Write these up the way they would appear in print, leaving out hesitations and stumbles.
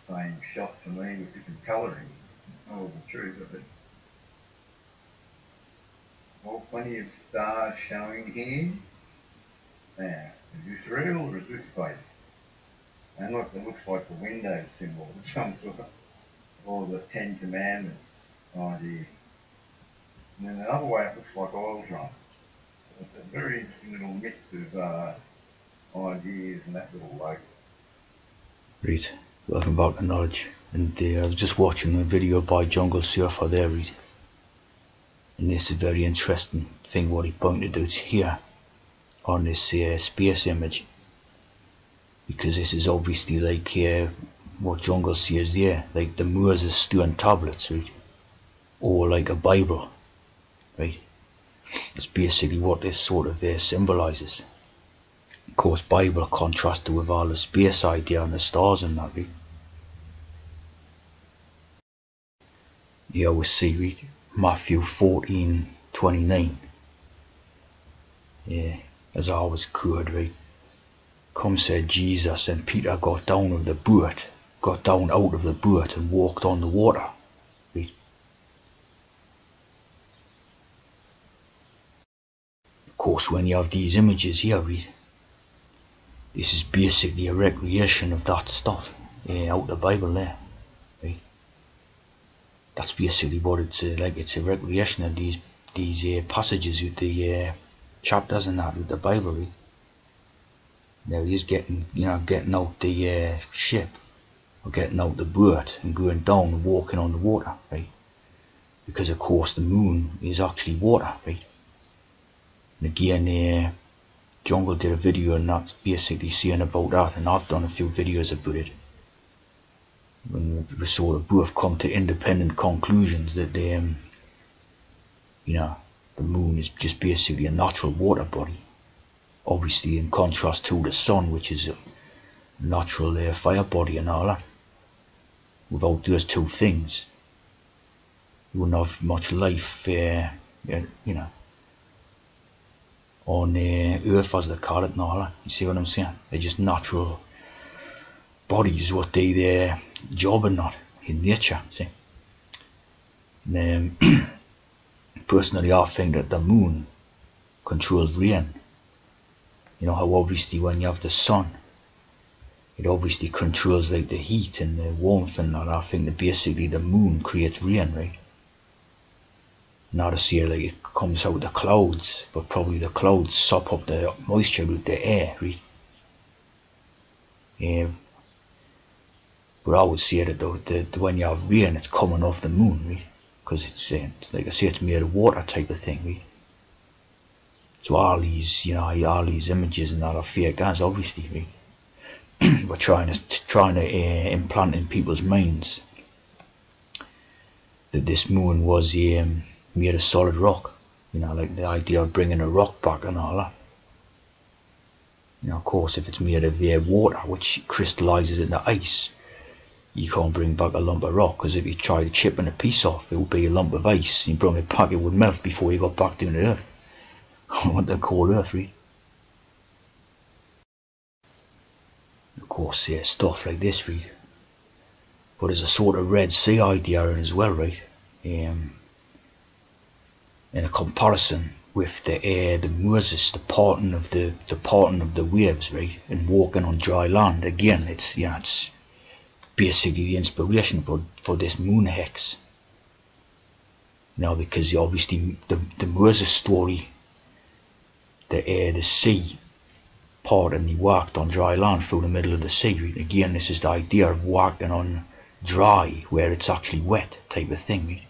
same shot to me with different colouring. All the truth of it. Well, plenty of stars showing here. Now, is this real or is this fake? And look, it looks like the window symbol of some sort of, or the Ten Commandments idea. And then another way it looks like oil drums. So it's a very interesting little mix of ideas and that little logo. Right, welcome back to Knowledge. And I was just watching a video by Jungle Surfer there, right? And this is a very interesting thing what he pointed out here on this space image. Because this is obviously like what Jungle says there, like the Moses stone tablets, right? Or like a Bible, right? That's basically what this sort of symbolises. Of course, Bible contrasted with all the space idea and the stars and that, right? You always see, right? Matthew 14:29. Yeah, as I always could, right? Come, said Jesus, and Peter got down out of the boat and walked on the water, right? Of course, when you have these images here, right? This is basically a recreation of that stuff out of the Bible there, right? That's basically what it's like. It's a recreation of these passages with the chapters and that with the Bible, right? Now he's getting out the ship, or getting out the boat and going down and walking on the water, right? Because of course the moon is actually water, right? And again, Jungle did a video and that's basically saying about that, and I've done a few videos about it. When we sort of both come to independent conclusions that the moon is just basically a natural water body. Obviously in contrast to the sun, which is a natural fire body and all that. Without those two things, you wouldn't have much life, on Earth, as they call it and all that. You see what I'm saying? They're just natural bodies, what their job and not in nature, see? And, personally, I think that the moon controls rain. You know how obviously when you have the sun, it obviously controls like the heat and the warmth and that. I think that basically the moon creates rain, right? Not to say like it comes out of the clouds, but probably the clouds suck up the moisture with the air, right? But I would say that when you have rain, it's coming off the moon, right? Because it's like I say, it's made of water type of thing, right? So all these images and that are fake as, obviously, right? We're trying to implant in people's minds that this moon was made of solid rock. Like the idea of bringing a rock back and all that. Of course, if it's made of water, which crystallizes into ice, you can't bring back a lump of rock, because if you try to chipping a piece off, it would be a lump of ice. You bring it back, it would melt before you got back down to Earth. What they call Earth, right? Of course, stuff like this, right? But there's a sort of Red Sea idea in as well, right? In a comparison with the Moses, the parting of the waves, right, and walking on dry land. Again, it's basically the inspiration for this moon hex. Because obviously the Moses story, the sea part, and he walked on dry land through the middle of the sea. Right? Again, this is the idea of walking on dry where it's actually wet type of thing. Right?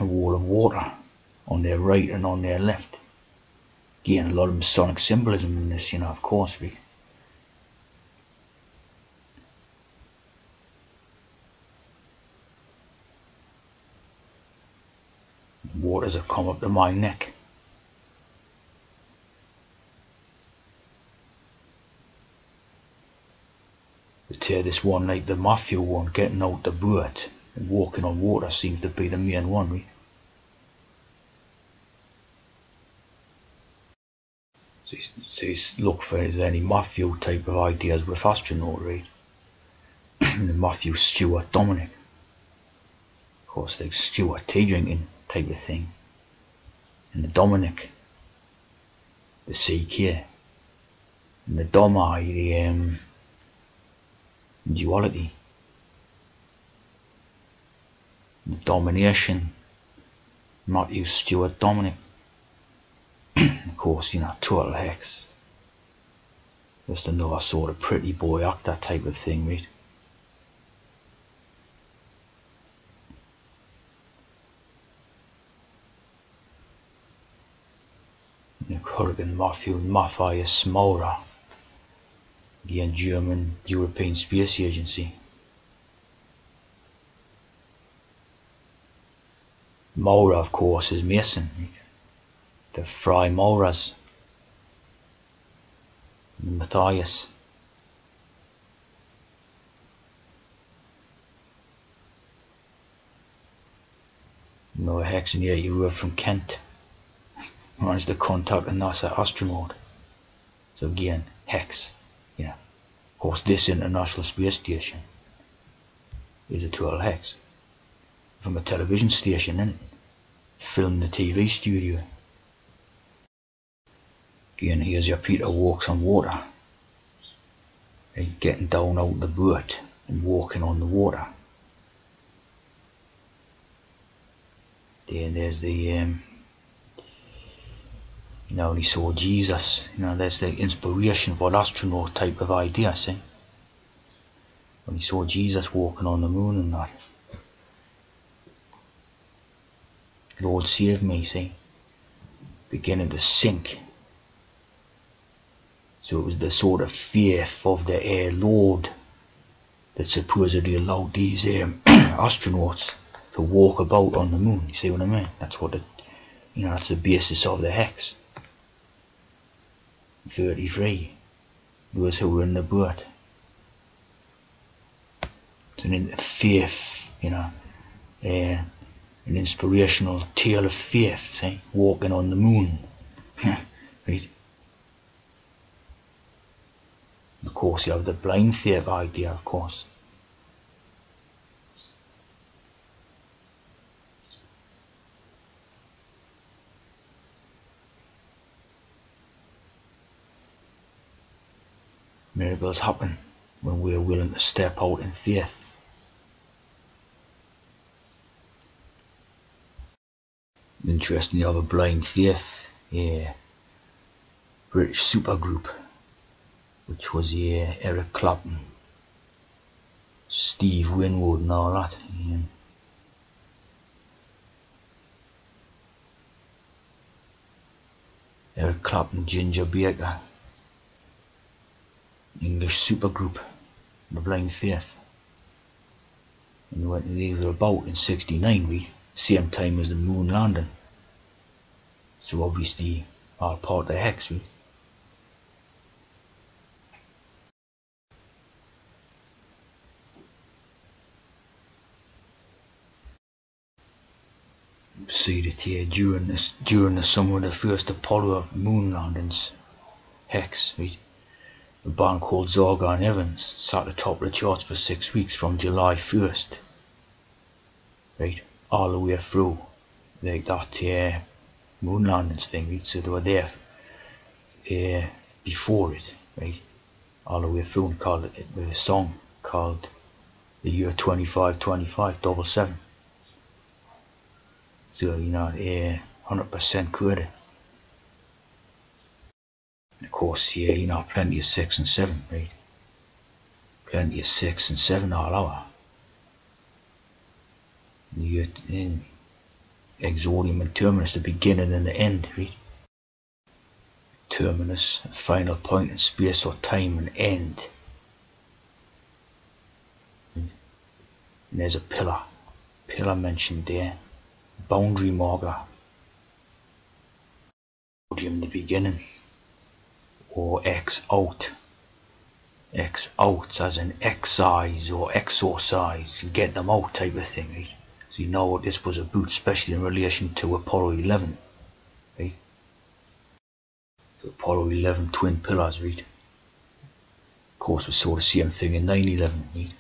A wall of water on their right and on their left. Again, a lot of Masonic symbolism in this, of course, right? Waters have come up to my neck. But this one, like the Matthew one, getting out the boat and walking on water, seems to be the main one, right? So look for any Matthew type of ideas with astronaut, right? the Matthew Stewart Dominic. Of course, like Stewart tea drinking type of thing. And the Dominic, the CK. And the Domai, the duality. The domination, Matthew Stewart Dominic. Of course, total hex. Just another sort of pretty boy actor type of thing, right? Hurricane Matthew Matthias Maurer, the German European Space Agency. Maurer, of course, is Mason. Right? The Fry Maurers. Matthias. A hex in the 80 from Kent. Managed to contact a NASA astronaut. So again, hex. Of course, this International Space Station is a total hex. From a television station, innit? Filmed in the TV studio. Again, here's your Peter walks on water. Right? Getting down out of the boat and walking on the water. Then there's the when he saw Jesus, there's the inspiration for an astronaut type of idea, see? When he saw Jesus walking on the moon and that. Lord save me, see? Beginning to sink. So it was the sort of faith of the Air Lord that supposedly allowed these astronauts to walk about on the moon. You see what I mean? That's what that's the basis of the hex. 33. Those who were in the boat. It's an faith, an inspirational tale of faith, see? Walking on the moon. Right? Of course, you have the blind faith idea, of course. Miracles happen when we're willing to step out in faith. Interesting, you have a blind faith, British supergroup, which was Eric Clapton, Steve Winwood and all that. Eric Clapton, Ginger Baker, English supergroup, the Blind Faith. And they were about in 69, really, same time as the moon landing. So obviously all part of the hex, really. See that here during the summer of the first Apollo moon landings, hex, right? A band called Zorga and Evans sat at the top of the charts for 6 weeks from July 1st, right, all the way through that moon landings thing, right? So they were there before it, right, all the way through, and called it with a song called The Year 2525 777. So 100% credit. Of course, plenty of 6 and 7, right? Plenty of 6 and 7 all over. Exordium and terminus, the beginning and the end, right? Terminus, final point in space or time, and end. And there's a pillar mentioned there. Boundary marker. The beginning. Or X out. X out as in excise or exorcise, get them out type of thing, right? So you know what this was about, especially in relation to Apollo 11, right? So Apollo 11 twin pillars, right? Of course we saw the same thing in 9/11, right?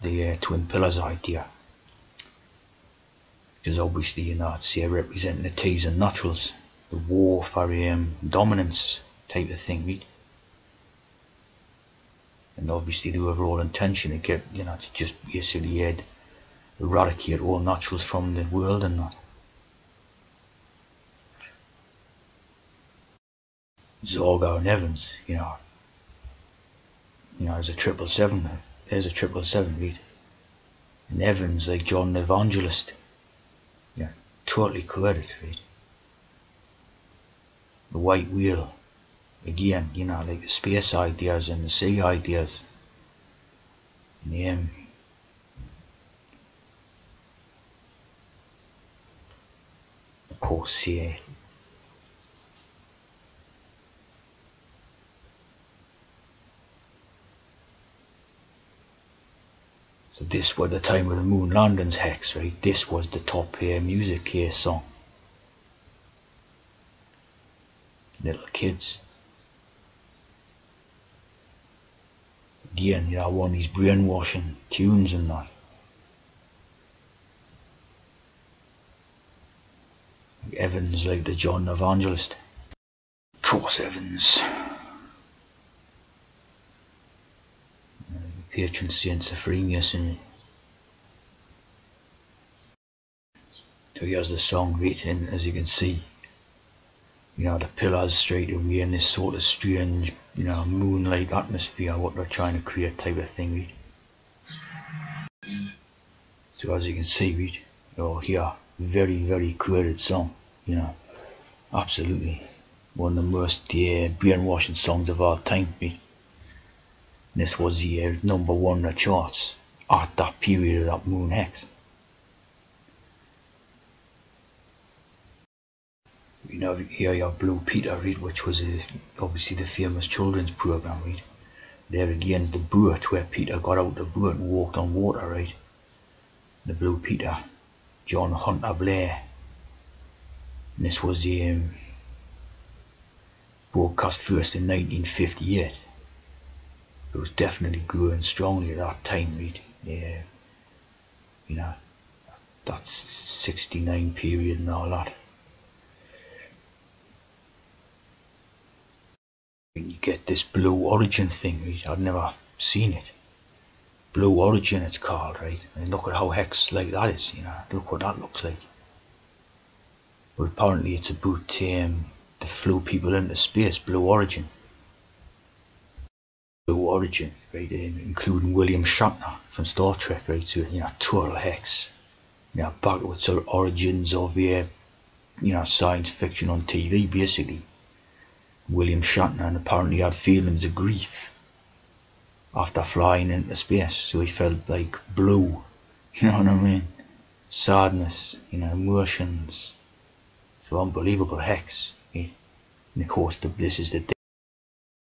the twin pillars idea. Because obviously, it's representing the T's and naturals, the war for dominance type of thing, right? And obviously the overall intention to get, to just basically eradicate all naturals from the world and that. Zorgo and Evans, there's a 777, there's a 777, right? And Evans, like John the Evangelist, totally corrected, right? The white whale, again, like the space ideas and the sea ideas. And, of course, so this was the time of the moon landings hex, right? This was the top music song. Little kids. Again, one of these brainwashing tunes and that. Like Evans, like the John Evangelist. Of course, Evans. Patron saints of Freemasonry. So here's the song, right? And as you can see, the pillars straight away in this sort of strange, moon-like atmosphere, what they're trying to create type of thing, right? So as you can see, right, here, very, very created song, absolutely. One of the most brainwashing songs of all time, right? And this was the #1 on the charts at that period of that moon hex. Here you have Blue Peter, right, which was obviously the famous children's program, right? There again is the boat where Peter got out the boat and walked on water, right? The Blue Peter, John Hunter Blair. And this was broadcast first in 1958. It was definitely growing strongly at that time, right? That 69 period and all that. You get this Blue Origin thing, right? I'd never seen it. Blue Origin it's called, right? And look at how hex like that is, look what that looks like. But apparently it's about the flew people into space, Blue Origin. Blue Origin, right? Including William Shatner from Star Trek, right? So, total hex. Back with sort of origins of science fiction on TV, basically. William Shatner, and apparently had feelings of grief after flying into space, so he felt like blue, you know what I mean? Sadness, emotions. So unbelievable hex, right? And of course this is the